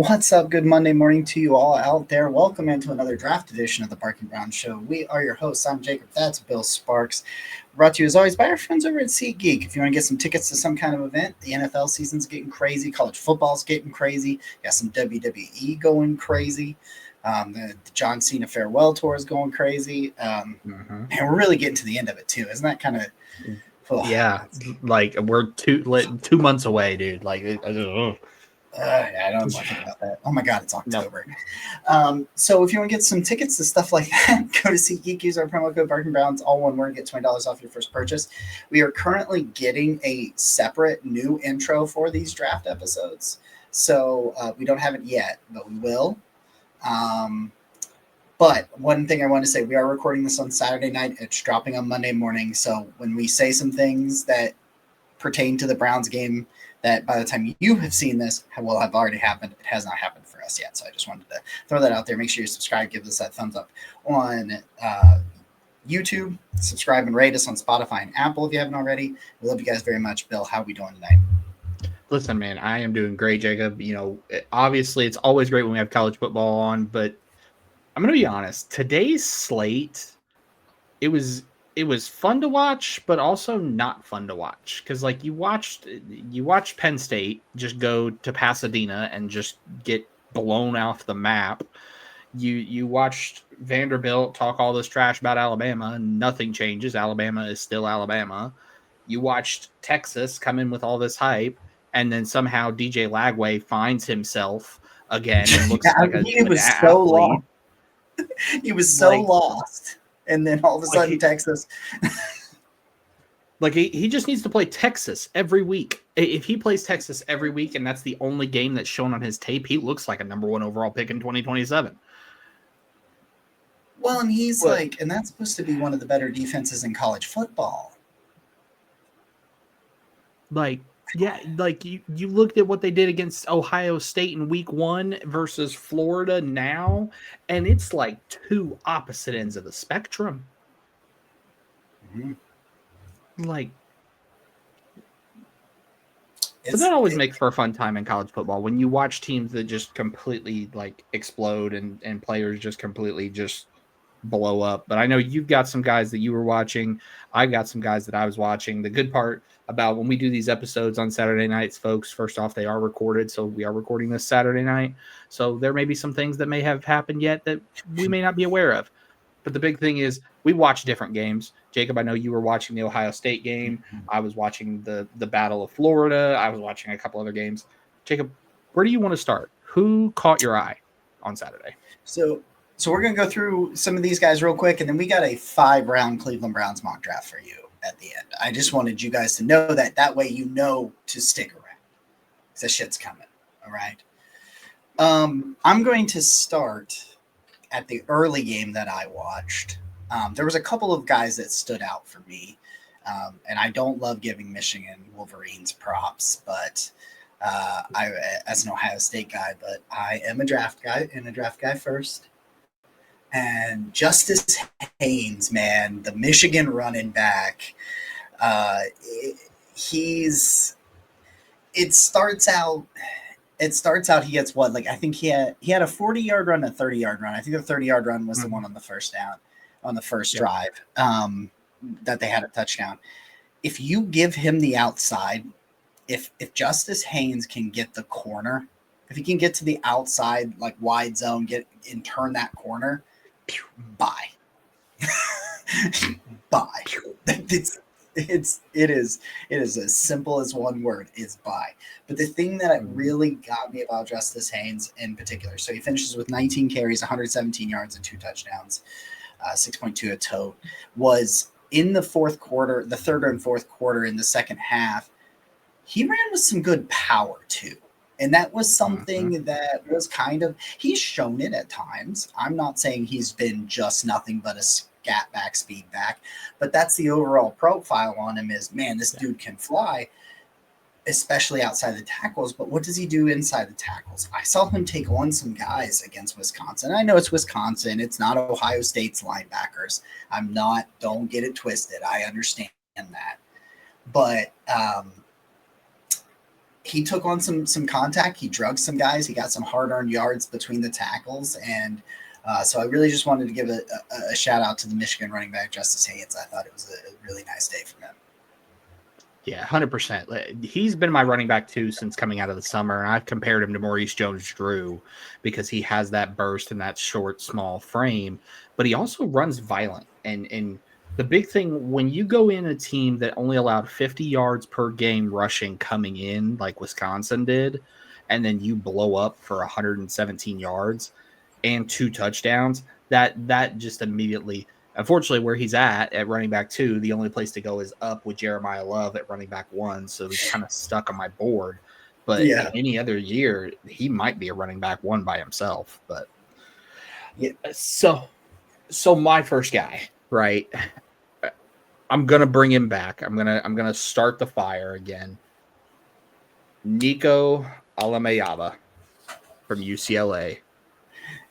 What's up? Good Monday morning to you all out there. Welcome into another draft edition of the Barking Brown Show. We are your hosts. I'm Jacob. That's Bill Sparks. Brought to you as always by our friends over at SeatGeek. If you want to get some tickets to some kind of event, the NFL season's getting crazy. College football's getting crazy. Got some WWE going crazy. The John Cena farewell tour is going crazy. And we're really getting to the end of it too. Isn't that kind of? Yeah, like we're 2 months away, dude. Like, I don't want to think about that. Oh my God, it's October. No. So if you want to get some tickets to stuff like that, go to SeatGeek, use our promo code Barking Browns, all one word, get $20 off your first purchase. We are currently getting a separate new intro for these draft episodes. So we don't have it yet, but we will. But one thing I want to say, we are recording this on Saturday night. It's dropping on Monday morning. So when we say some things that pertain to the Browns game, that by the time you have seen this will have already happened. It has not happened for us yet. So I just wanted to throw that out there. Make sure you subscribe, give us that thumbs up on YouTube, subscribe and rate us on Spotify and Apple if you haven't already. We love you guys very much. Bill, how are we doing tonight? Listen, man, I am doing great, Jacob. You know, obviously it's always great when we have college football on, but I'm going to be honest. Today's slate, it was fun to watch, but also not fun to watch because, like, you watched Penn State just go to Pasadena and just get blown off the map. You watched Vanderbilt talk all this trash about Alabama, and nothing changes. Alabama is still Alabama. You watched Texas come in with all this hype, and then somehow DJ Lagway finds himself again and looks like an athlete. So lost. He was so lost. And then all of a sudden, Texas. He just needs to play Texas every week. If he plays Texas every week and that's the only game that's shown on his tape, he looks like a number 1 overall pick in 2027. Well, and he's and that's supposed to be one of the better defenses in college football. You looked at what they did against Ohio State in week 1 versus Florida now, and it's like two opposite ends of the spectrum. Mm-hmm. But that always makes for a fun time in college football when you watch teams that just completely explode and players just completely just blow up. But I know you've got some guys that you were watching. I've got some guys that I was watching. The good part about when we do these episodes on Saturday nights, folks, first off, they are recorded. So we are recording this Saturday night. So there may be some things that may have happened yet that we may not be aware of. But the big thing is we watch different games. Jacob, I know you were watching the Ohio State game. I was watching the Battle of Florida. I was watching a couple other games. Jacob, where do you want to start? Who caught your eye on Saturday? So we're going to go through some of these guys real quick, and then we got a 5-round Cleveland Browns mock draft for you at the end. I just wanted you guys to know that. That way you know to stick around. That shit's coming, all right? I'm going to start at the early game that I watched. There was a couple of guys that stood out for me, and I don't love giving Michigan Wolverines props, but I, as an Ohio State guy, but I am a draft guy and a draft guy first. And Justice Haynes, man, the Michigan running back, it starts out he gets what? I think he had a 40-yard run, a 30-yard run. I think the 30-yard run was the one on the first down, on the first drive, that they had a touchdown. If you give him the outside, if Justice Haynes can get the corner, if he can get to the outside, wide zone, and turn that corner, bye. Bye. It is as simple as one word, is bye. But the thing that really got me about Justice Haynes in particular, so he finishes with 19 carries, 117 yards, and 2 touchdowns, 6.2 a tote, was in the fourth quarter, the third and fourth quarter in the second half, he ran with some good power too. And that was something that was he's shown it at times. I'm not saying he's been just nothing but a scat back, speed back, but that's the overall profile on him is, man, this dude can fly, especially outside the tackles. But what does he do inside the tackles? I saw him take on some guys against Wisconsin. I know it's Wisconsin. It's not Ohio State's linebackers. Don't get it twisted. I understand that. But he took on some contact. He drugged some guys. He got some hard-earned yards between the tackles, and so I really just wanted to give a shout out to the Michigan running back Justice Haynes. I thought it was a really nice day from him. Yeah, 100%. He's been my running back too since coming out of the summer, and I've compared him to Maurice Jones-Drew because he has that burst and that short, small frame, but he also runs violent. And the big thing when you go in a team that only allowed 50 yards per game rushing coming in, like Wisconsin did, and then you blow up for 117 yards and 2 touchdowns, that just immediately. Unfortunately, where he's at running back 2, the only place to go is up with Jeremiah Love at running back 1. So he's kind of stuck on my board. But in any other year, he might be a running back 1 by himself. But yeah. So my first guy, right? I'm gonna bring him back. I'm gonna start the fire again. Nico Alamayaba from UCLA.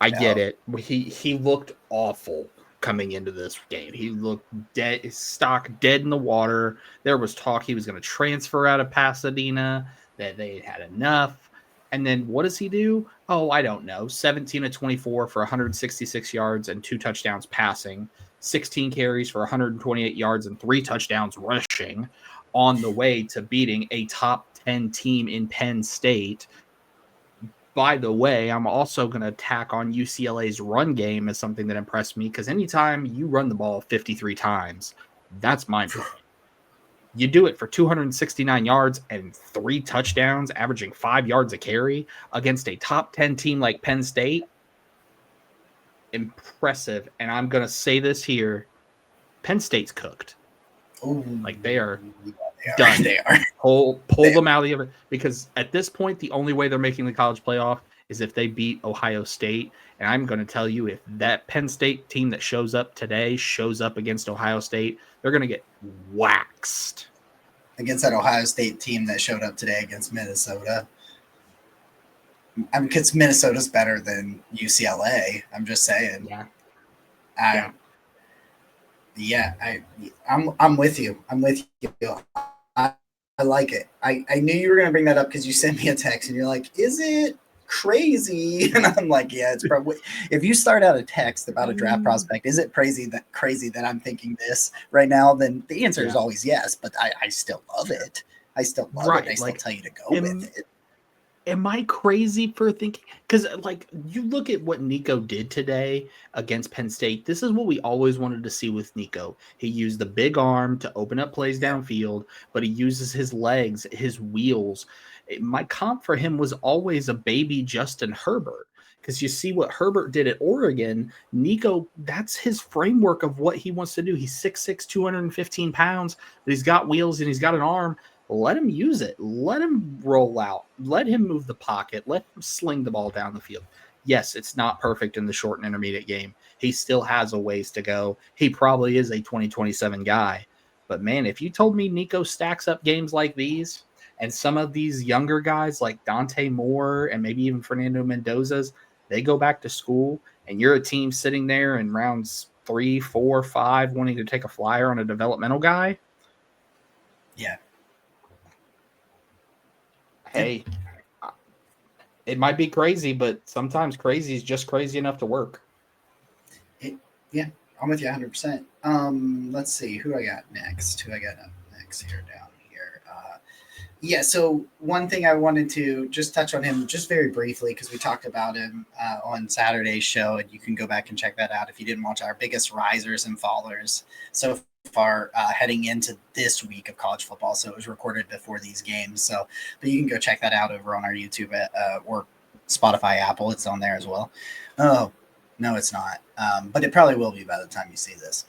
I get it. He looked awful coming into this game. He looked dead, stock dead in the water. There was talk he was going to transfer out of Pasadena, that they had enough. And then what does he do? Oh, I don't know. 17 of 24 for 166 yards and 2 touchdowns passing, 16 carries for 128 yards and 3 touchdowns rushing, on the way to beating a top 10 team in Penn State. By the way, I'm also going to tack on UCLA's run game as something that impressed me, because anytime you run the ball 53 times, that's mind-blowing. You do it for 269 yards and 3 touchdowns, averaging 5 yards a carry against a top 10 team like Penn State. Impressive. And I'm going to say this here. Penn State's cooked. Ooh, like they are done. They are. Pull them out of the oven, because at this point, the only way they're making the college playoff is if they beat Ohio State. And I'm going to tell you, if that Penn State team that shows up today shows up against Ohio State, they're going to get waxed. Against that Ohio State team that showed up today against Minnesota. I mean, because Minnesota's better than UCLA. I'm just saying. I'm with you. I like it. I knew you were going to bring that up because you sent me a text and you're like, is it crazy? And I'm like, yeah, it's probably. If you start out a text about a draft prospect, is it crazy that I'm thinking this right now? Then the answer is always yes, but I still love it. I still love it. I still tell you to go with it. Am I crazy for thinking? Because, like, you look at what Nico did today against Penn State. This is what we always wanted to see with Nico. He used the big arm to open up plays downfield, but he uses his legs, his wheels. My comp for him was always a baby Justin Herbert, because you see what Herbert did at Oregon. Nico, that's his framework of what he wants to do. He's 6'6", 215 pounds, but he's got wheels and he's got an arm. Let him use it. Let him roll out. Let him move the pocket. Let him sling the ball down the field. Yes, it's not perfect in the short and intermediate game. He still has a ways to go. He probably is a 2027 guy. But, man, if you told me Nico stacks up games like these, and some of these younger guys like Dante Moore and maybe even Fernando Mendoza's, they go back to school, and you're a team sitting there in rounds 3, 4, 5 wanting to take a flyer on a developmental guy. Yeah. Hey, it might be crazy, but sometimes crazy is just crazy enough to work. Yeah, I'm with you 100%. Let's see who I got next. Here down here. So one thing I wanted to just touch on him just very briefly, because we talked about him on Saturday's show, and you can go back and check that out if you didn't watch our biggest risers and fallers so far heading into this week of college football. So it was recorded before these games. But you can go check that out over on our YouTube or Spotify, Apple. It's on there as well. Oh, no, it's not. But it probably will be by the time you see this.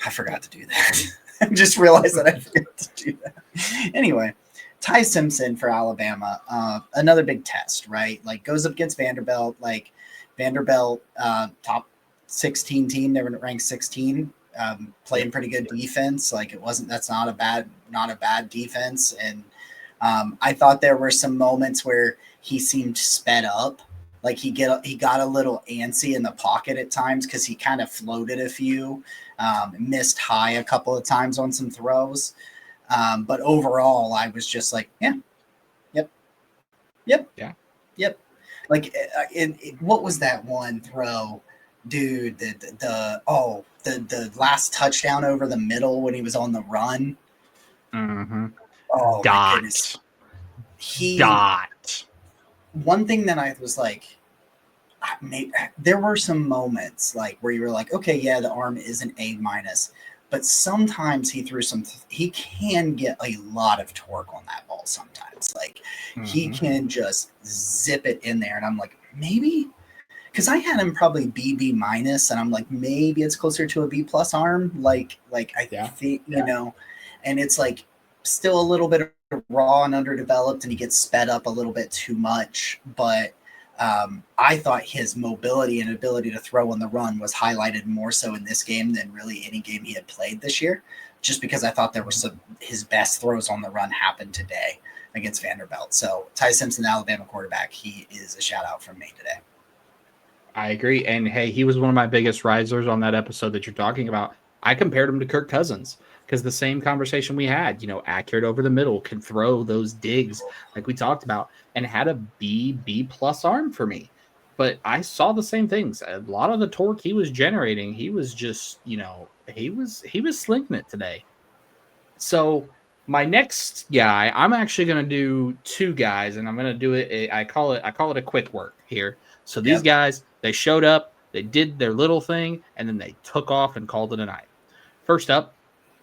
I forgot to do that. I just realized that I forgot to do that. Anyway, Ty Simpson for Alabama, another big test, right? Like, goes up against Vanderbilt. Like, Vanderbilt, top 16 team. They were ranked 16. Playing pretty good defense. Like, that's not a bad defense. And I thought there were some moments where he seemed sped up. Like he got a little antsy in the pocket at times, because he kind of floated a few, missed high a couple of times on some throws. But overall, I was just like, yeah, yep, Yep. Yeah. Yep. Like, what was that one throw, dude? The last touchdown over the middle when he was on the run. Mm-hmm. Oh my goodness. Dot. He Dot. One thing that I was like, there were some moments like where you were like, okay, yeah, the arm is an A minus, but sometimes he can get a lot of torque on that ball. Sometimes, like he Mm-hmm. can just zip it in there, and I'm like, maybe because I had him probably B minus, and I'm like, maybe it's closer to a B plus arm. Like I Yeah. think and it's like still a little bit raw and underdeveloped, and he gets sped up a little bit too much. But I thought his mobility and ability to throw on the run was highlighted more so in this game than really any game he had played this year. Just because I thought there were his best throws on the run happened today against Vanderbilt. So Ty Simpson, the Alabama quarterback, he is a shout out from me today. I agree. And hey, he was one of my biggest risers on that episode that you're talking about. I compared him to Kirk Cousins because the same conversation we had, accurate over the middle, can throw those digs like we talked about, and had a B plus arm for me. But I saw the same things. A lot of the torque he was generating, he was just, he was slinging it today. So my next guy, I'm actually going to do two guys, and I'm going to do it. I call it a quick work here. So these Yep. guys, they showed up, they did their little thing, and then they took off and called it a night. First up,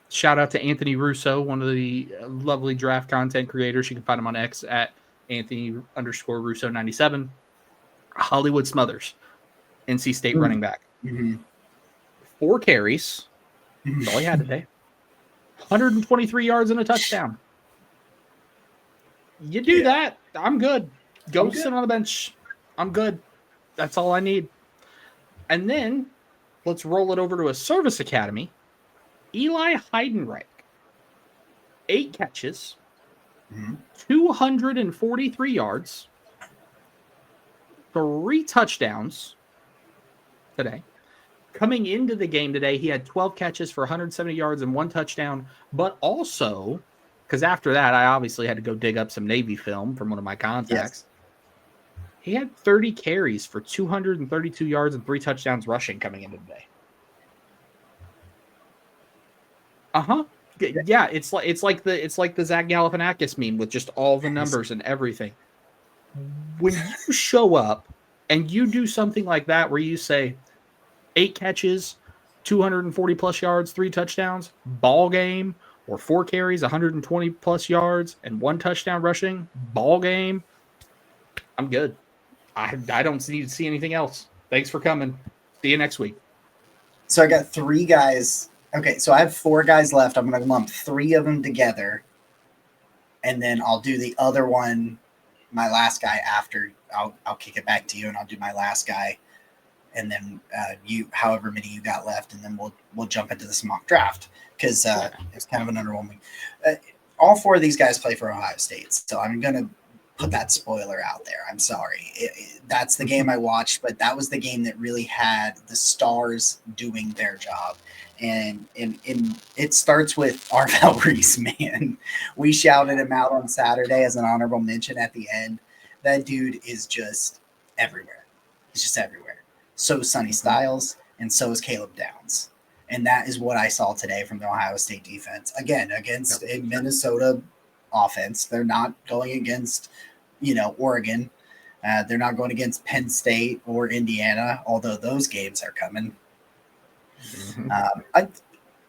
shout out to Anthony Russo, one of the lovely draft content creators. You can find him on X at Anthony_Russo97. Hollywood Smothers, NC State running back. Mm-hmm. 4 carries. That's all he had today. 123 yards and a touchdown. You do that, I'm good. Go sit on the bench. I'm good. That's all I need. And then let's roll it over to a service academy. Eli Heidenreich, 8 catches, 243 yards, 3 touchdowns today. Coming into the game today, he had 12 catches for 170 yards and 1 touchdown, but also, because after that, I obviously had to go dig up some Navy film from one of my contacts. Yes. He had 30 carries for 232 yards and 3 touchdowns rushing coming into today. Yeah, it's like the Zach Galifianakis meme with just all the numbers and everything. When you show up and you do something like that where you say 8 catches, 240 plus yards, 3 touchdowns, ball game, or 4 carries, 120 plus yards, and 1 touchdown rushing, ball game, I'm good. I don't need to see anything else. Thanks for coming. See you next week. So I got 3 guys. Okay, so I have 4 guys left. I'm going to lump 3 of them together, and then I'll do the other one, my last guy, after. I'll kick it back to you, and I'll do my last guy, and then you, however many you got left, and then we'll jump into this mock draft because it's kind of an underwhelming. All 4 of these guys play for Ohio State, so I'm going to put that spoiler out there. I'm sorry. That's the game I watched, but that was the game that really had the stars doing their job. And it starts with Arvell Reese, man. We shouted him out on Saturday as an honorable mention at the end. That dude is just everywhere. He's just everywhere. So is Sonny Styles, and so is Caleb Downs. And that is what I saw today from the Ohio State defense. Again, against a Minnesota offense. They're not going against, Oregon. They're not going against Penn State or Indiana, although those games are coming.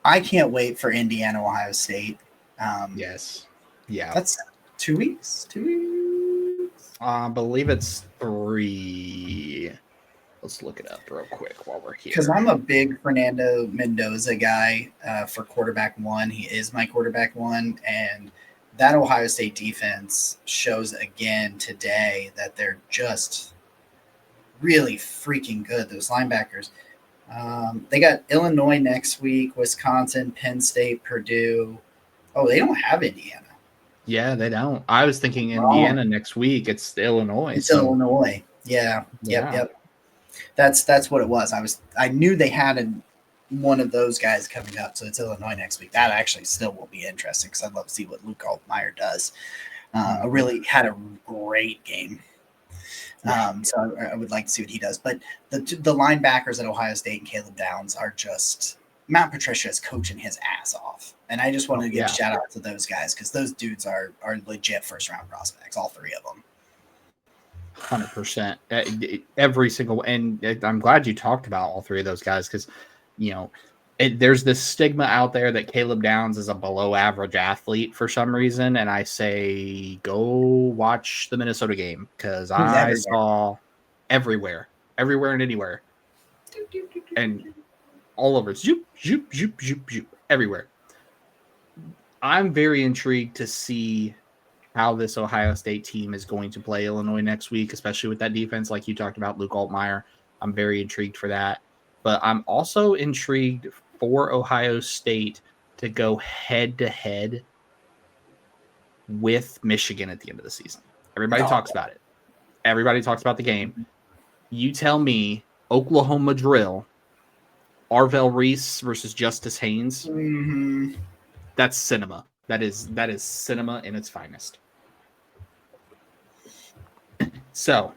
I can't wait for Indiana, Ohio State. Yes. Yeah. That's 2 weeks. 2 weeks. I believe it's 3. Let's look it up real quick while we're here. Because I'm a big Fernando Mendoza guy for quarterback 1. He is my quarterback 1, and that Ohio State defense shows again today that they're just really freaking good. Those linebackers. They got Illinois next week, Wisconsin, Penn State, Purdue. Oh, they don't have Indiana. Yeah, they don't. I was thinking Indiana next week. It's Illinois. It's Illinois. Yeah. Yep. That's what it was. I knew they had one of those guys coming up, so it's Illinois next week. That actually still will be interesting because I'd love to see what Luke Altmaier does. Really had a great game. Yeah. So I would like to see what he does. But the linebackers at Ohio State and Caleb Downs are just Matt Patricia is coaching his ass off, and I just wanted to give a shout out to those guys because those dudes are legit first round prospects, all three of them. 100%. Every single, and I'm glad you talked about all three of those guys because, there's this stigma out there that Caleb Downs is a below average athlete for some reason. And I say, go watch the Minnesota game because I saw everywhere and anywhere and all over. Zoop, zoop, zoop, zoop, zoop, everywhere. I'm very intrigued to see how this Ohio State team is going to play Illinois next week, especially with that defense, like you talked about, Luke Altmaier. I'm very intrigued for that. But I'm also intrigued for Ohio State to go head-to-head with Michigan at the end of the season. Everybody talks about it. Everybody talks about the game. You tell me Oklahoma drill, Arvell Reese versus Justice Haynes. Mm-hmm. That's cinema. That is cinema in its finest. So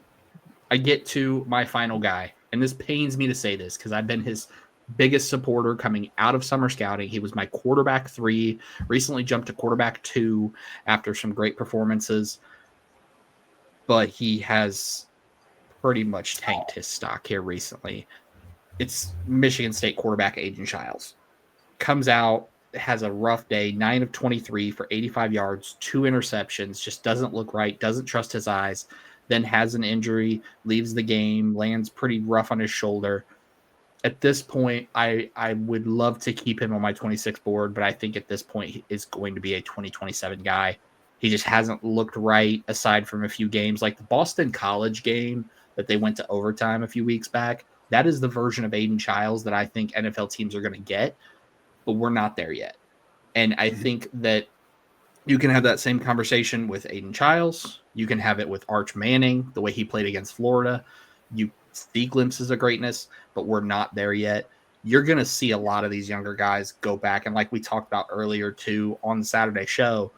I get to my final guy, and this pains me to say this because I've been his biggest supporter coming out of summer scouting. He was my quarterback 3, recently jumped to quarterback 2 after some great performances, but he has pretty much tanked his stock here recently. It's Michigan State quarterback Aiden Childs. Comes out, has a rough day, 9 of 23 for 85 yards, 2 interceptions, just doesn't look right, doesn't trust his eyes, then has an injury, leaves the game, lands pretty rough on his shoulder. At this point, I would love to keep him on my 26 board, but I think at this point he is going to be a 2027 guy. He just hasn't looked right aside from a few games like the Boston College game that they went to overtime a few weeks back. That is the version of Aiden Childs that I think NFL teams are going to get, but we're not there yet. And I think that you can have that same conversation with Aiden Childs. You can have it with Arch Manning, the way he played against Florida. You see glimpses of greatness, but we're not there yet. You're going to see a lot of these younger guys go back. And like we talked about earlier, too, on the Saturday show,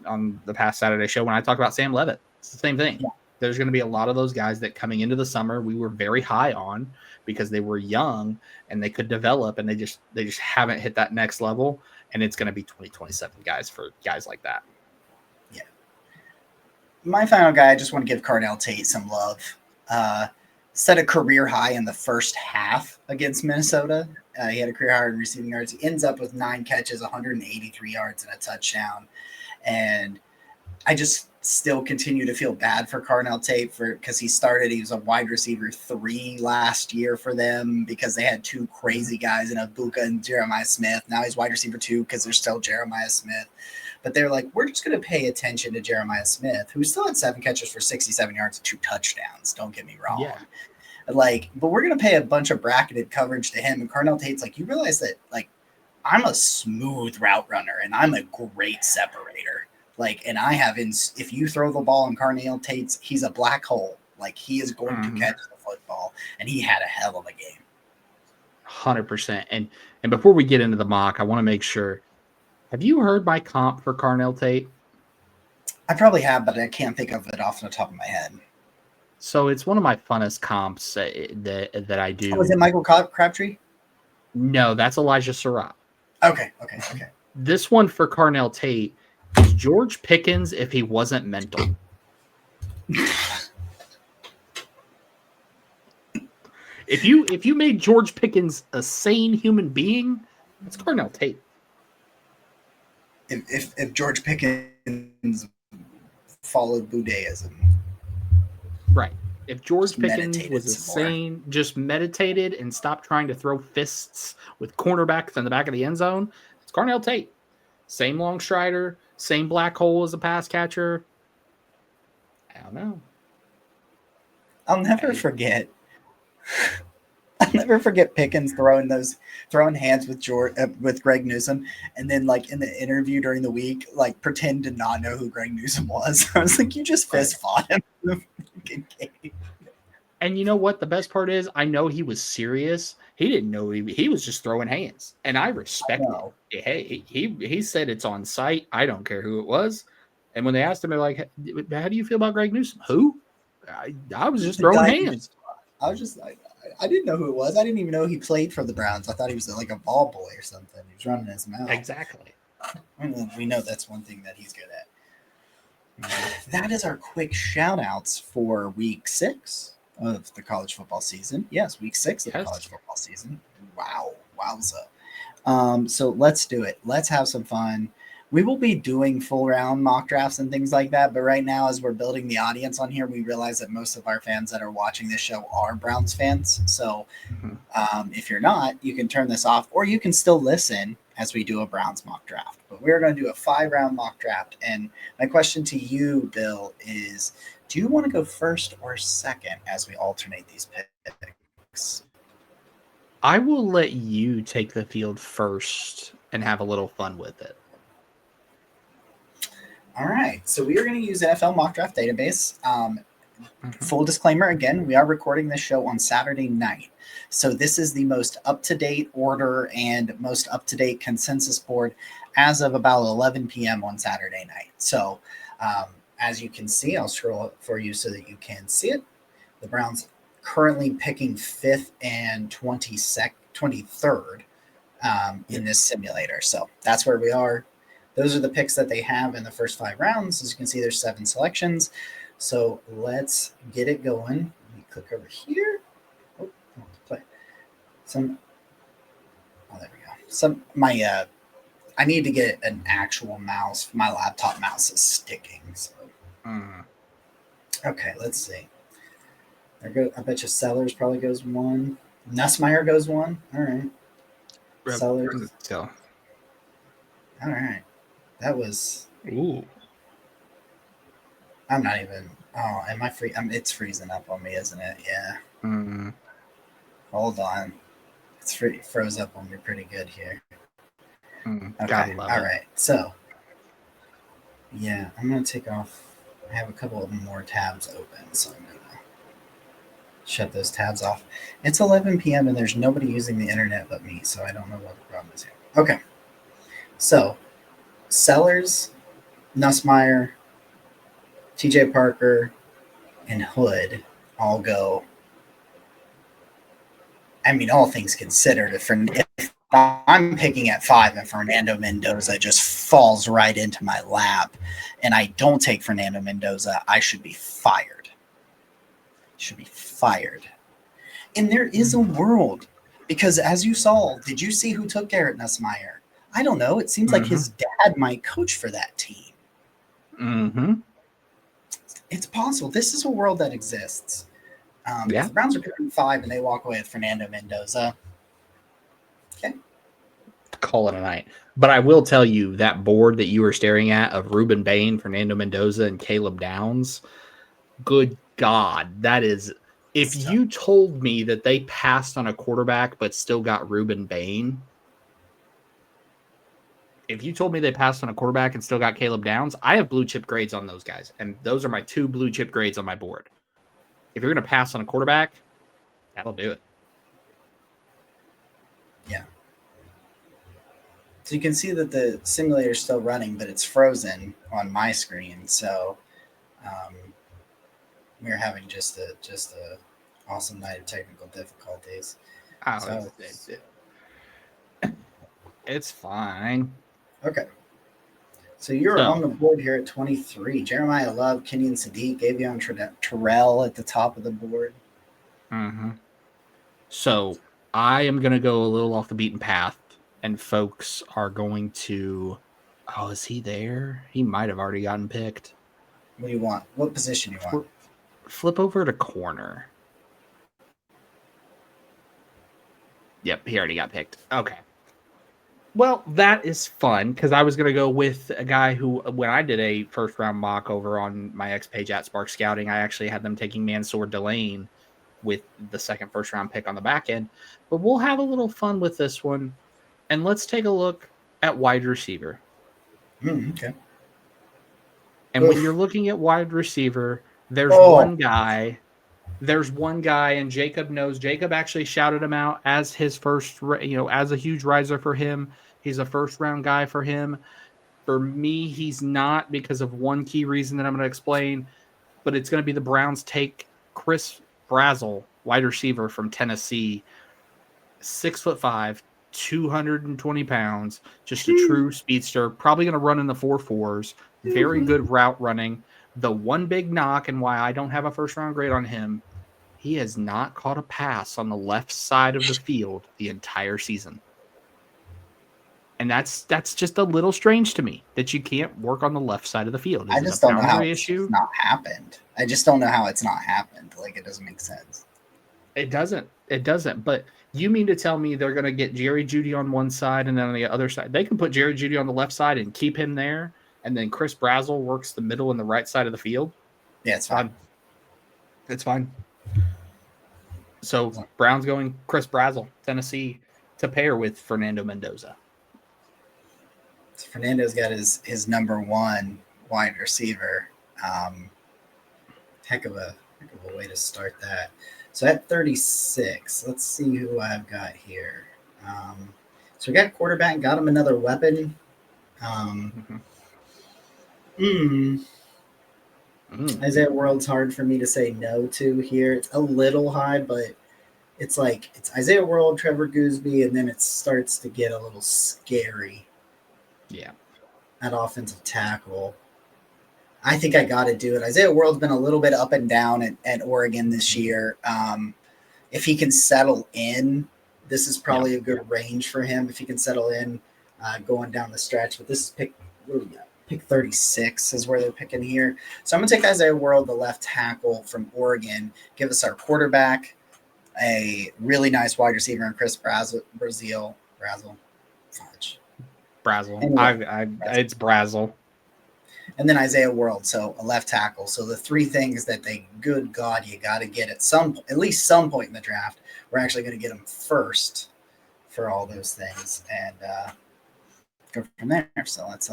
on the past Saturday show, when I talked about Sam Levitt, it's the same thing. Yeah. There's going to be a lot of those guys that coming into the summer we were very high on because they were young and they could develop, and they just haven't hit that next level. And it's going to be 2027 guys for guys like that. Yeah. My final guy, I just want to give Carnell Tate some love. Set a career high in the first half against Minnesota. He had a career high in receiving yards. He ends up with 9 catches, 183 yards, and a touchdown. And I just still continue to feel bad for Carnell Tate because he was a wide receiver 3 last year for them because they had 2 crazy guys in Abuka and Jeremiah Smith. Now he's wide receiver 2 because there's still Jeremiah Smith. But they're like, we're just going to pay attention to Jeremiah Smith, who still had 7 catches for 67 yards and 2 touchdowns. Don't get me wrong. Yeah. But we're going to pay a bunch of bracketed coverage to him. And Carnell Tate's like, you realize that, like, I'm a smooth route runner and I'm a great separator. And I have if you throw the ball in Carnell Tate's, he's a black hole. Like, he is going to catch the football, and he had a hell of a game. 100%. And before we get into the mock, I want to make sure. Have you heard my comp for Carnell Tate? I probably have, but I can't think of it off the top of my head. So it's one of my funnest comps that I do. Oh, is it Michael Crabtree? No, that's Elijah Surratt. Okay. This one for Carnell Tate is George Pickens if he wasn't mental. If you made George Pickens a sane human being, it's Carnell Tate. If George Pickens followed Buddhism. Right. If George Pickens was sane, just meditated and stopped trying to throw fists with cornerbacks in the back of the end zone, it's Carnell Tate. Same long strider, same black hole as a pass catcher. I don't know. I'll never forget Pickens throwing hands with Greg Newsome, and then like in the interview during the week, like pretend to not know who Greg Newsome was. I was like, you just fist fought him in the freaking game. And you know what? The best part is, I know he was serious. He didn't know he was just throwing hands, and I respect it. Hey, he said it's on site. I don't care who it was, And when they asked him, they're like, how do you feel about Greg Newsome? Who? I was just The throwing guy hands. I was just like, I didn't know who it was. I didn't even know he played for the Browns. I thought he was like a ball boy or something. He was running his mouth. Exactly. And we know that's one thing that he's good at. That is our quick shout outs for week 6 of the college football season. Yes, week 6 of the college football season. Wow. Wowza. So let's do it. Let's have some fun. We will be doing full round mock drafts and things like that. But right now, as we're building the audience on here, we realize that most of our fans that are watching this show are Browns fans. So if you're not, you can turn this off, or you can still listen as we do a Browns mock draft. But we're going to do a 5-round mock draft. And my question to you, Bill, is do you want to go first or second as we alternate these picks? I will let you take the field first and have a little fun with it. All right. So we are going to use NFL Mock Draft Database. Full disclaimer again, we are recording this show on Saturday night. So this is the most up-to-date order and most up-to-date consensus board as of about 11 p.m. on Saturday night. So as you can see, I'll scroll up for you so that you can see it. The Browns currently picking 5th and 23rd in this simulator. So that's where we are. Those are the picks that they have in the first 5 rounds. As you can see, there's 7 selections. So let's get it going. Let me click over here. Oh, I want to play. There we go. I need to get an actual mouse. My laptop mouse is sticking. So. Okay, let's see. I bet you Sellers probably goes 1. Nussmeier goes 1. All right. Sellers. All right. That was. Ooh. I'm not even. Oh, am I free? It's freezing up on me, isn't it? Yeah. Hold on. It's froze up on me pretty good here. Okay. All right. So. Yeah, I'm gonna take off. I have a couple of more tabs open, so I'm gonna shut those tabs off. It's 11 p.m. and there's nobody using the internet but me, so I don't know what the problem is here. Okay. So. Sellers, Nussmeier, TJ Parker, and Hood all go. I mean, all things considered, if I'm picking at 5 and Fernando Mendoza just falls right into my lap and I don't take Fernando Mendoza, I should be fired. And there is a world, because as you saw, did you see who took Garrett Nussmeier? I don't know. It seems like his dad might coach for that team. It's possible. This is a world that exists. If the Browns are picking 5 and they walk away with Fernando Mendoza, okay. Call it a night. But I will tell you that board that you were staring at of Ruben Bain, Fernando Mendoza, and Caleb Downs, good God, that is... If you told me that they passed on a quarterback but still got Ruben Bain... If you told me they passed on a quarterback and still got Caleb Downs, I have blue chip grades on those guys. And those are my 2 blue chip grades on my board. If you're going to pass on a quarterback, that'll do it. Yeah. So you can see that the simulator is still running, but it's frozen on my screen. So we're having just a awesome night of technical difficulties. It's fine. Okay. So you're on the board here at 23. Jeremiah Love, Kenyon Sadiq, Avion Terrell at the top of the board. So I am going to go a little off the beaten path, and folks are going to... Oh, is he there? He might have already gotten picked. What do you want? What position do you want? Flip over to corner. Yep, he already got picked. Okay. Well, that is fun, because I was going to go with a guy who, when I did a first-round mock over on my X page at Spark Scouting, I actually had them taking Mansour Delane with the second first-round pick on the back end. But we'll have a little fun with this one, and let's take a look at wide receiver. Okay. And when you're looking at wide receiver, there's one guy. There's one guy, and Jacob knows. Jacob actually shouted him out as his first, as a huge riser for him. He's a first-round guy for him. For me, he's not because of one key reason that I'm going to explain, but it's going to be the Browns take Chris Brazzell, wide receiver from Tennessee, 6'5", 220 pounds, just a true speedster, probably going to run in the 4.4s, very good route running. The one big knock and why I don't have a first round grade on him, he has not caught a pass on the left side of the field the entire season. And that's just a little strange to me that you can't work on the left side of the field. Is I it a just don't know how boundary it's issue? not happened. I just don't know how it's not happened. Like, it doesn't make sense. It doesn't. It doesn't. But you mean to tell me they're going to get Jerry Jeudy on one side and then on the other side? They can put Jerry Jeudy on the left side and keep him there, and then Chris Brazzell works the middle and the right side of the field? Yeah, it's fine. It's fine. So Brown's going Chris Brazzell, Tennessee, to pair with Fernando Mendoza. Fernando's got his number one wide receiver. Heck of a way to start that. So at 36, let's see who I've got here. So we got quarterback, got him another weapon. Isaiah World's hard for me to say no to here. It's a little high, but it's Isaiah World, Trevor Gooseby, and then it starts to get a little scary. Yeah. At offensive tackle. I think I got to do it. Isaiah World's been a little bit up and down at Oregon this year. If he can settle in, this is probably a good range for him. If he can settle in going down the stretch. But this is pick 36 is where they're picking here. So I'm going to take Isaiah World, the left tackle from Oregon, give us our quarterback, a really nice wide receiver, and Chris Brazzell. Anyway, it's Brazzell. And then Isaiah World, so a left tackle. So the three things that good God, you got to get at least some point in the draft. We're actually going to get them first for all those things and go from there. So that's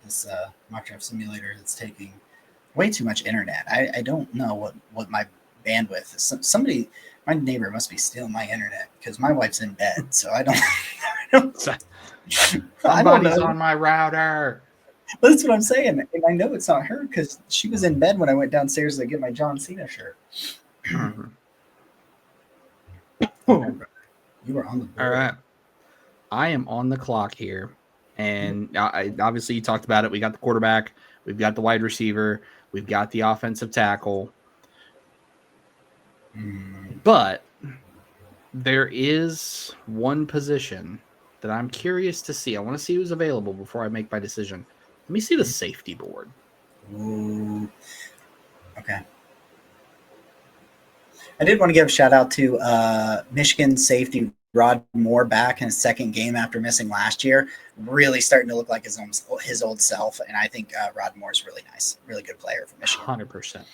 this mock draft simulator that's taking way too much internet. I don't know what my bandwidth is. Somebody, my neighbor must be stealing my internet because my wife's in bed, so I don't. Somebody's on my router. But that's what I'm saying. And I know it's not her because she was in bed when I went downstairs to get my John Cena shirt. You were on the board. All right. I am on the clock here. And obviously you talked about it. We got the quarterback. We've got the wide receiver. We've got the offensive tackle. But there is one position that I'm curious to see. I want to see who's available before I make my decision. Let me see the safety board. Ooh. Okay. I did want to give a shout out to Michigan safety Rod Moore back in his second game after missing last year. Really starting to look like his old self, and I think Rod Moore's really nice. Really good player for Michigan. 100%.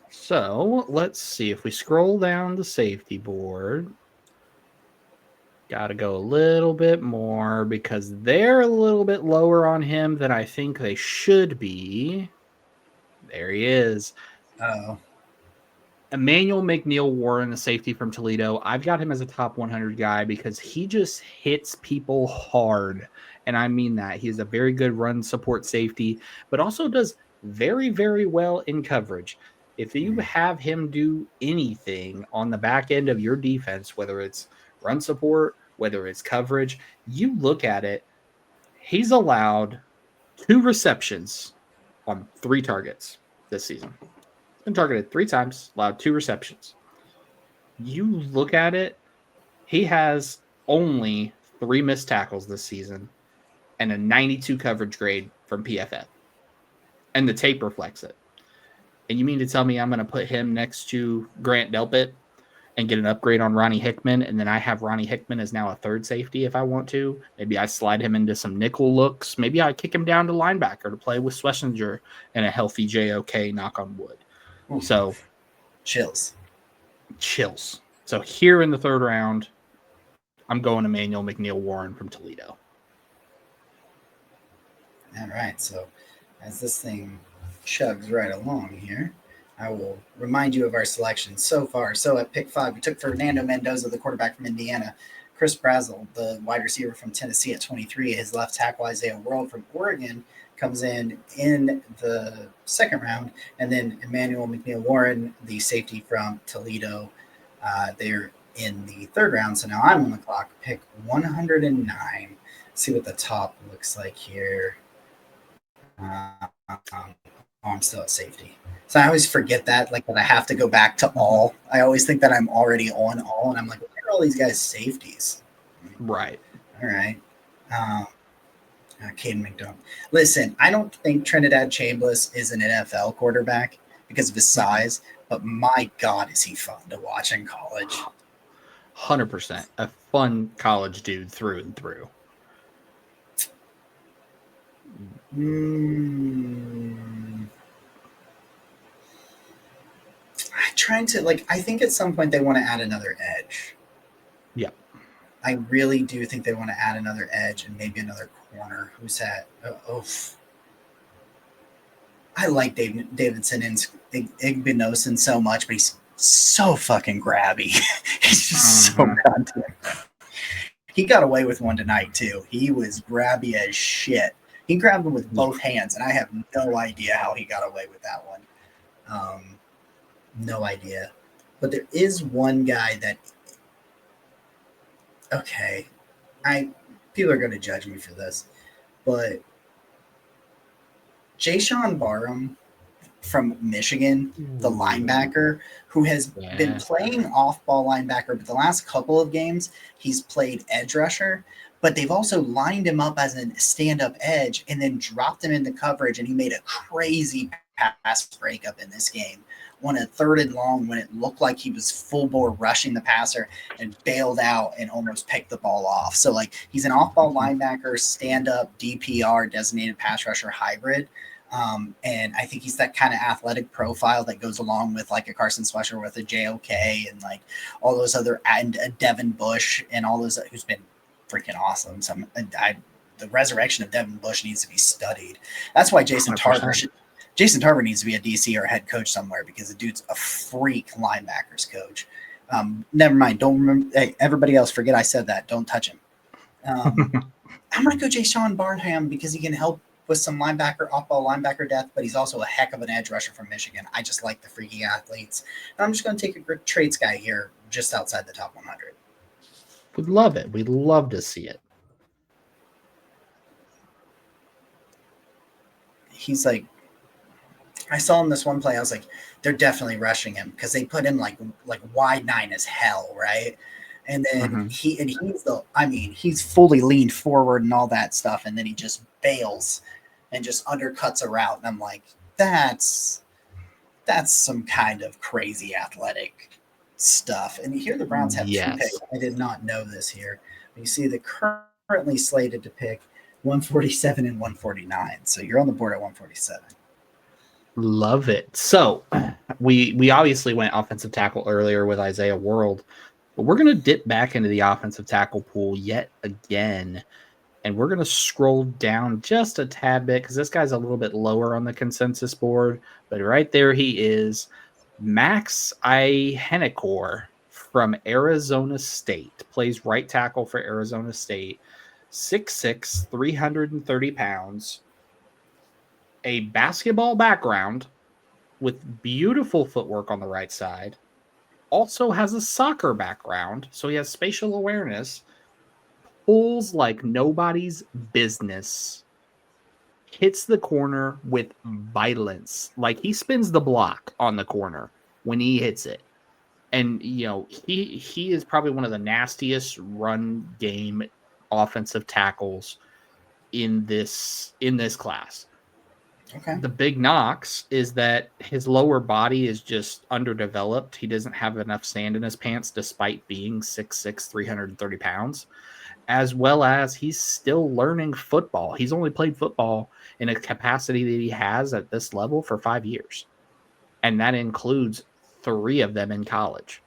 So let's see. If we scroll down the safety board, got to go a little bit more because they're a little bit lower on him than I think they should be. There he is. Oh. Emmanuel McNeil-Warren, the safety from Toledo. I've got him as a top 100 guy because he just hits people hard. And I mean that. He's a very good run support safety, but also does very, very well in coverage. If you have him do anything on the back end of your defense, whether it's run support, whether it's coverage, you look at it, he's allowed 2 receptions on 3 targets this season. He's been targeted 3 times, allowed 2 receptions. You look at it, he has only 3 missed tackles this season and a 92 coverage grade from PFF. And the tape reflects it. And you mean to tell me I'm going to put him next to Grant Delpit and get an upgrade on Ronnie Hickman, and then I have Ronnie Hickman as now a third safety if I want to? Maybe I slide him into some nickel looks. Maybe I kick him down to linebacker to play with Schlesinger and a healthy JOK, knock on wood. Ooh. So Chills. So here in the 3rd round, I'm going Emmanuel McNeil-Warren from Toledo. All right. So as this thing chugs right along here, I will remind you of our selections so far. So at pick 5, we took Fernando Mendoza, the quarterback from Indiana. Chris Brazel, the wide receiver from Tennessee at 23. His left tackle Isaiah World from Oregon comes in the second round, and then Emmanuel McNeil-Warren, the safety from Toledo, they're in the third round. So now I'm on the clock. Pick 109. See what the top looks like here. I'm still at safety. So I always forget that I have to go back to all. I always think that I'm already on all, and I'm like, where are all these guys' safeties? Right. All right. Caden McDonald. Listen, I don't think Trinidad Chambliss is an NFL quarterback because of his size, but my God, is he fun to watch in college. 100%. A fun college dude through and through. I'm trying to, I think at some point they want to add another edge. Yeah. I really do think they want to add another edge and maybe another corner. Who's that? I like Davidson and Igbinosun so much, but he's so fucking grabby. He's just so goddamn. He got away with one tonight too. He was grabby as shit. He grabbed him with both hands, and I have no idea how he got away with that one. No idea. But there is one guy that. Okay, people are going to judge me for this, but Jayshon Barham from Michigan, the linebacker, who has been playing off-ball linebacker, but the last couple of games he's played edge rusher, but they've also lined him up as a stand-up edge and then dropped him into coverage, and he made a crazy pass breakup in this game. Won a 3rd and long when it looked like he was full bore rushing the passer and bailed out and almost picked the ball off. So he's an off-ball linebacker, stand-up, DPR, designated pass rusher hybrid. And I think he's that kind of athletic profile that goes along with a Carson Swisher with a JOK and all those other, and a Devin Bush and all those, who's been freaking awesome. So the resurrection of Devin Bush needs to be studied. That's why Jason Tarver needs to be a DC or a head coach somewhere, because the dude's a freak linebackers coach. Never mind. Don't remember. Hey, everybody else, forget I said that. Don't touch him. I'm going to go Jayshon Barham because he can help with some off-ball linebacker depth, but he's also a heck of an edge rusher from Michigan. I just like the freaky athletes. And I'm just going to take a traits guy here just outside the top 100. We'd love it. We'd love to see it. He's I saw him this one play. I was like, they're definitely rushing him because they put him wide 9 as hell, right? And then he's fully leaned forward and all that stuff, and then he just bails and just undercuts a route. And I'm like, that's some kind of crazy athletic stuff. And here the Browns have 2 picks. I did not know this here. But you see, the currently slated to pick 147 and 149. So you're on the board at 147. Love it. So we obviously went offensive tackle earlier with Isaiah World, but we're going to dip back into the offensive tackle pool yet again. And we're going to scroll down just a tad bit because this guy's a little bit lower on the consensus board. But right there he is, Max Ihenekor from Arizona State. Plays right tackle for Arizona State. 6'6", 330 pounds. A basketball background with beautiful footwork on the right side. Also has a soccer background, so he has spatial awareness. Pulls like nobody's business. Hits the corner with violence. He spins the block on the corner when he hits it. And, he is probably one of the nastiest run game offensive tackles in this class. Okay. The big knocks is that his lower body is just underdeveloped. He doesn't have enough sand in his pants despite being 6'6", 330 pounds, as well as he's still learning football. He's only played football in a capacity that he has at this level for 5 years, and that includes 3 of them in college.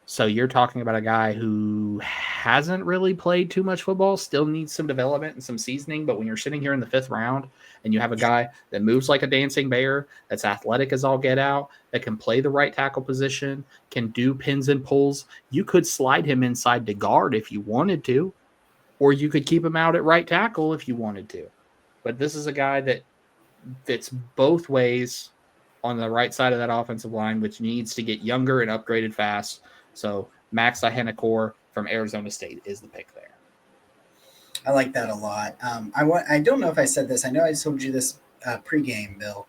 So you're talking about a guy who hasn't really played too much football, still needs some development and some seasoning. But when you're sitting here in the 5th round and you have a guy that moves like a dancing bear, that's athletic as all get out, that can play the right tackle position, can do pins and pulls, you could slide him inside to guard if you wanted to, or you could keep him out at right tackle if you wanted to. But this is a guy that fits both ways on the right side of that offensive line, which needs to get younger and upgraded fast. So Max Ihenekor from Arizona State is the pick there. I like that a lot. I don't know if I said this. I know I told you this pregame, Bill.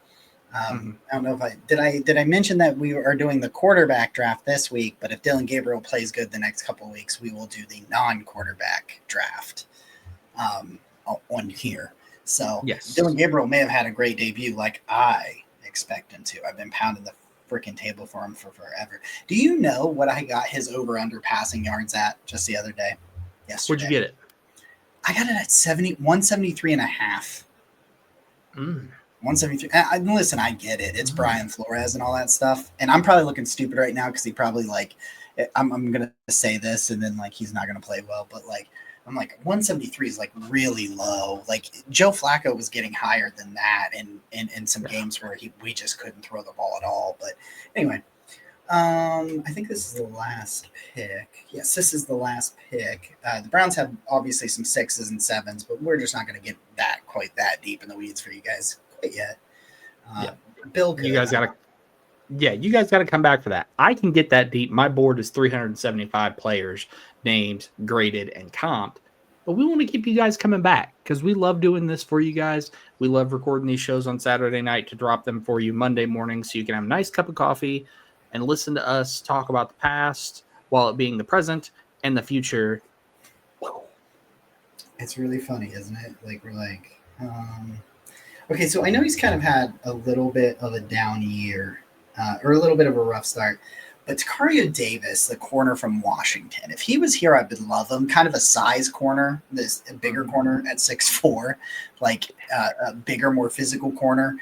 I don't know if did I mention that we are doing the quarterback draft this week, but if Dylan Gabriel plays good the next couple of weeks, we will do the non-quarterback draft on here. So yes, Dylan Gabriel may have had a great debut like I expect him to. I've been pounding the freaking table for him for forever. Do you know what I got his over-under passing yards at just the other day? Yesterday. Where'd you get it? I got it at 173 and a half. 173. Listen, I get it. It's Brian Flores and all that stuff. And I'm probably looking stupid right now because he probably I'm going to say this and then he's not going to play well. But I'm 173 is really low. Joe Flacco was getting higher than that in some games where we just couldn't throw the ball at all. But anyway, I think this is the last pick. Yes, this is the last pick. The Browns have obviously some 6s and 7s, but we're just not going to get quite that deep in the weeds for you guys quite yet. Bill, you guys got to come back for that. I can get that deep. My board is 375 players named, graded, and comped. But we want to keep you guys coming back because we love doing this for you guys. We love recording these shows on Saturday night to drop them for you Monday morning so you can have a nice cup of coffee and listen to us talk about the past while it being the present and the future. It's really funny, isn't it? We're okay, so I know he's kind of had a little bit of a down year or a little bit of a rough start, but Tacario Davis, the corner from Washington, if he was here, I would love him. Kind of a size corner, a bigger corner at 6'4", a bigger, more physical corner.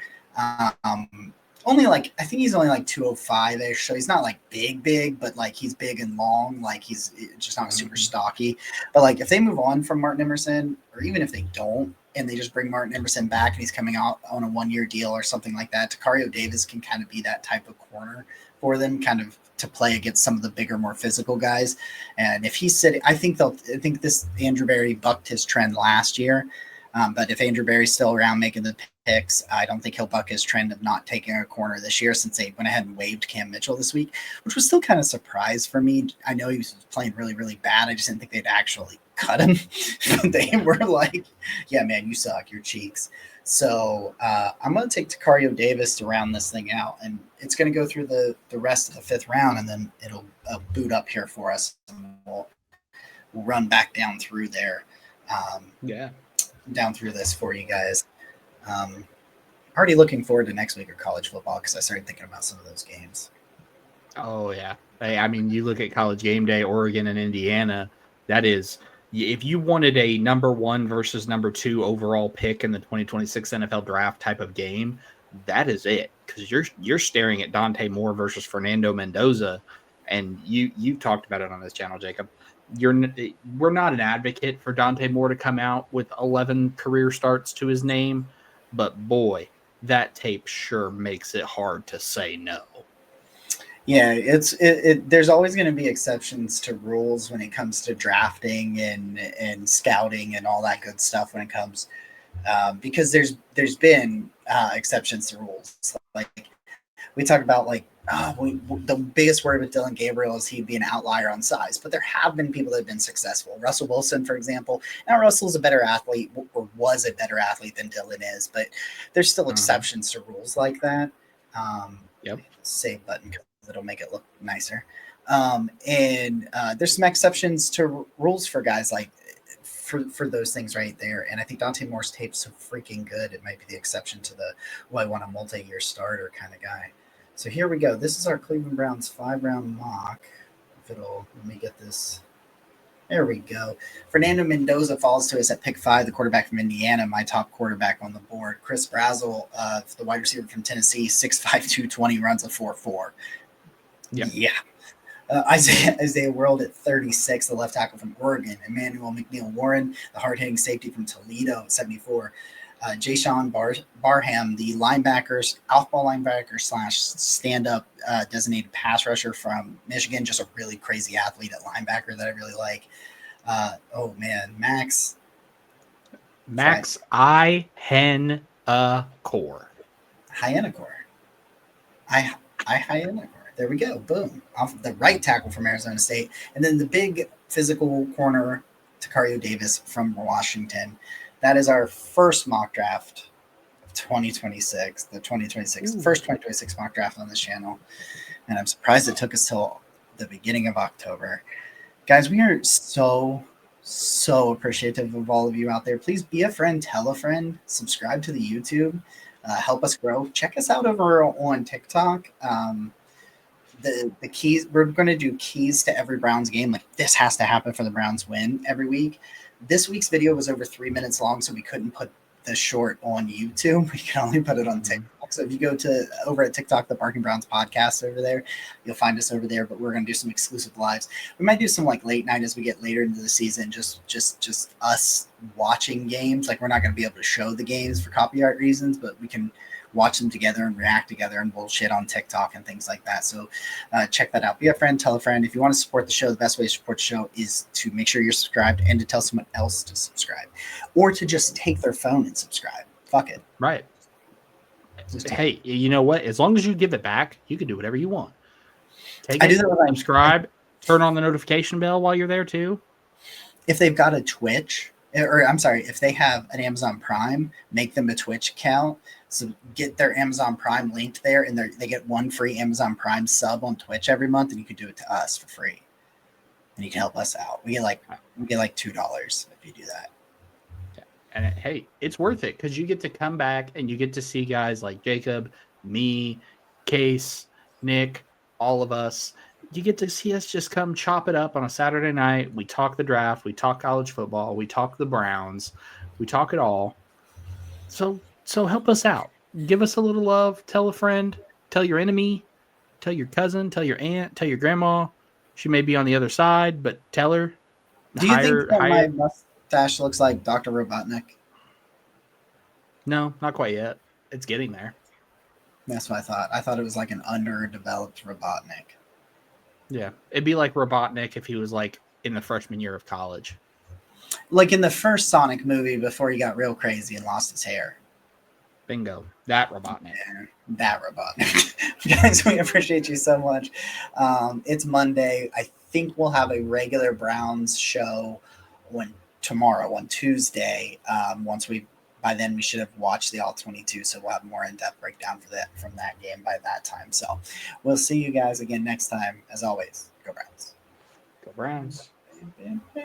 Only I think he's only 205-ish, so he's not big, but he's big and long. He's just not super stocky. But if they move on from Martin Emerson, or even if they don't, and they just bring Martin Emerson back and he's coming out on a 1-year deal or something like that, Tacario Davis can kind of be that type of corner for them, kind of to play against some of the bigger, more physical guys. And if he's sitting, I think this Andrew Berry bucked his trend last year. But if Andrew Berry's still around making the picks, I don't think he'll buck his trend of not taking a corner this year since they went ahead and waived Cam Mitchell this week, which was still kind of a surprise for me. I know he was playing really, really bad. I just didn't think they'd actually cut him. They were yeah, man, you suck, your cheeks. So I'm going to take Tacario Davis to round this thing out, and it's going to go through the rest of the 5th round, and then it'll boot up here for us, and we'll run back down through there. Down through this for you guys. Already looking forward to next week of college football because I started thinking about some of those games. Oh, yeah. I mean, you look at College Game Day, Oregon and Indiana, that is, if you wanted a number 1 versus number 2 overall pick in the 2026 NFL draft type of game, that is it. Because you're staring at Dante Moore versus Fernando Mendoza, and you've talked about it on this channel, Jacob. We're not an advocate for Dante Moore to come out with 11 career starts to his name, but boy, that tape sure makes it hard to say no. Yeah, there's always going to be exceptions to rules when it comes to drafting and scouting and all that good stuff when it comes because there's been exceptions to rules. We talk about the biggest word with Dylan Gabriel is he'd be an outlier on size, but there have been people that have been successful. Russell Wilson, for example. Now Russell's a better athlete or was a better athlete than Dylan is, but there's still exceptions to rules like that. Save button because it'll make it look nicer. And there's some exceptions to rules for guys for those things right there. And I think Dante Moore's tape's so freaking good. It might be the exception to the, I want a multi-year starter kind of guy. So here we go. This is our Cleveland Browns 5-round mock. Let me get this. There we go. Fernando Mendoza falls to us at pick 5, the quarterback from Indiana, my top quarterback on the board. Chris Brazzell, the wide receiver from Tennessee, 6'5", 220, runs a 4.4. Yep. Yeah. Isaiah World at 36, the left tackle from Oregon. Emmanuel McNeil Warren, the hard hitting safety from Toledo at 74. Jay-Sean Barham, the linebackers, off-ball linebacker slash stand-up designated pass rusher from Michigan, just a really crazy athlete at linebacker that I really like. Oh man, Max I Hen Core. Hyanacor. I Hyanacor. There we go. Boom. Off the right tackle from Arizona State. And then the big physical corner, Takario Davis from Washington. That is our first mock draft of 2026. The 2026 first 2026 mock draft on this channel. And I'm surprised it took us till the beginning of October. Guys, we are so appreciative of all of you out there. Please be a friend, tell a friend, subscribe to the YouTube, help us grow. Check us out over on TikTok. The keys, we're going to do keys to every Browns game. Like, this has to happen for the Browns win every week. This week's video was over 3 minutes long, so we couldn't put the short on YouTube. We can only put it on TikTok. So if you go to over at TikTok, the Barking Browns podcast over there, you'll find us over there. But we're going to do some exclusive lives. We might do some like late night as we get later into the season, just us watching games. Like, we're not going to be able to show the games for copyright reasons, but we can watch them together and react together and bullshit on TikTok and things like that. So check that out. Be a friend, tell a friend. If you want to support the show, the best way to support the show is to make sure you're subscribed and to tell someone else to subscribe, or to just take their phone and subscribe. Fuck it. Right. Hey, you know what? As long as you give it back, you can do whatever you want. Take it, subscribe, turn on the notification bell while you're there too. If they've got a Twitch, or I'm sorry, if they have an Amazon Prime, make them a Twitch account. So get their Amazon Prime linked there, and they get one free Amazon Prime sub on Twitch every month, and you can do it to us for free. And you can help us out. We get like $2 if you do that. Yeah. And hey, it's worth it because you get to come back and you get to see guys like Jacob, me, Case, Nick, all of us. You get to see us just come chop it up on a Saturday night. We talk the draft, we talk college football, we talk the Browns, we talk it all. So help us out. Give us a little love. Tell a friend. Tell your enemy. Tell your cousin. Tell your aunt. Tell your grandma. She may be on the other side, but tell her. Do you think that my mustache looks like Dr. Robotnik? No, not quite yet. It's getting there. That's what I thought. I thought it was like an underdeveloped Robotnik. Yeah, it'd be like Robotnik if he was like in the freshman year of college. Like in the first Sonic movie before he got real crazy and lost his hair. Bingo. That Robotnik. Yeah, that Robotnik. Guys, we appreciate you so much. It's Monday. I think we'll have a regular Browns show tomorrow on Tuesday. By then we should have watched the All-22, so we'll have more in-depth breakdown from that game by that time. So we'll see you guys again next time. As always, go Browns. Go Browns.